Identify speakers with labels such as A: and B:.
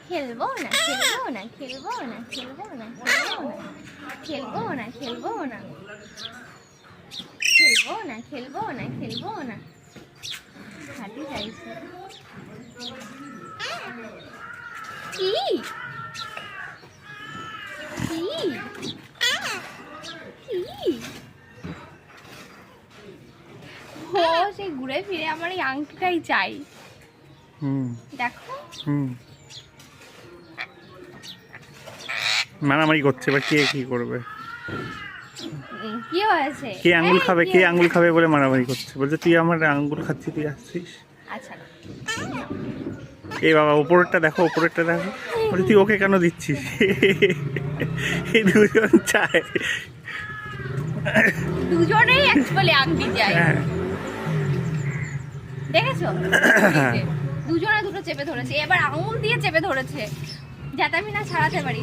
A: খেলবো না খেলবো না খেলবো না খেলবো না খেলবো না খেলবো না খেলবো না খেলবো না খেলবো না হাঁটি যাইছে কি কি কি ও সেই ঘুরে ফিরে আমার এই আংটিটাই চাই দেখো
B: মারামারি করছে, এবার কে কি করবে,
A: কি হয়েছে,
B: কে আঙ্গুল খাবে, কে আঙ্গুল খাবে বলে মারামারি করছে। বলছে তুই আমার আঙ্গুল খাচ্ছিস, তুই আসছিস।
A: আচ্ছা
B: এই বাবা উপরেরটা দেখো, উপরেরটা দেখো। বলছে তুই ওকে কেন দিচ্ছিস। এই দুজন চায়,
A: দুজনেই অ্যাকচুয়ালি আংটি চাই। দেখেছো দুজনে দুটো চেপে ধরেছে, এবার আঙুল দিয়ে চেপে ধরেছে যাতে আমি না ছাড়াতে পারি।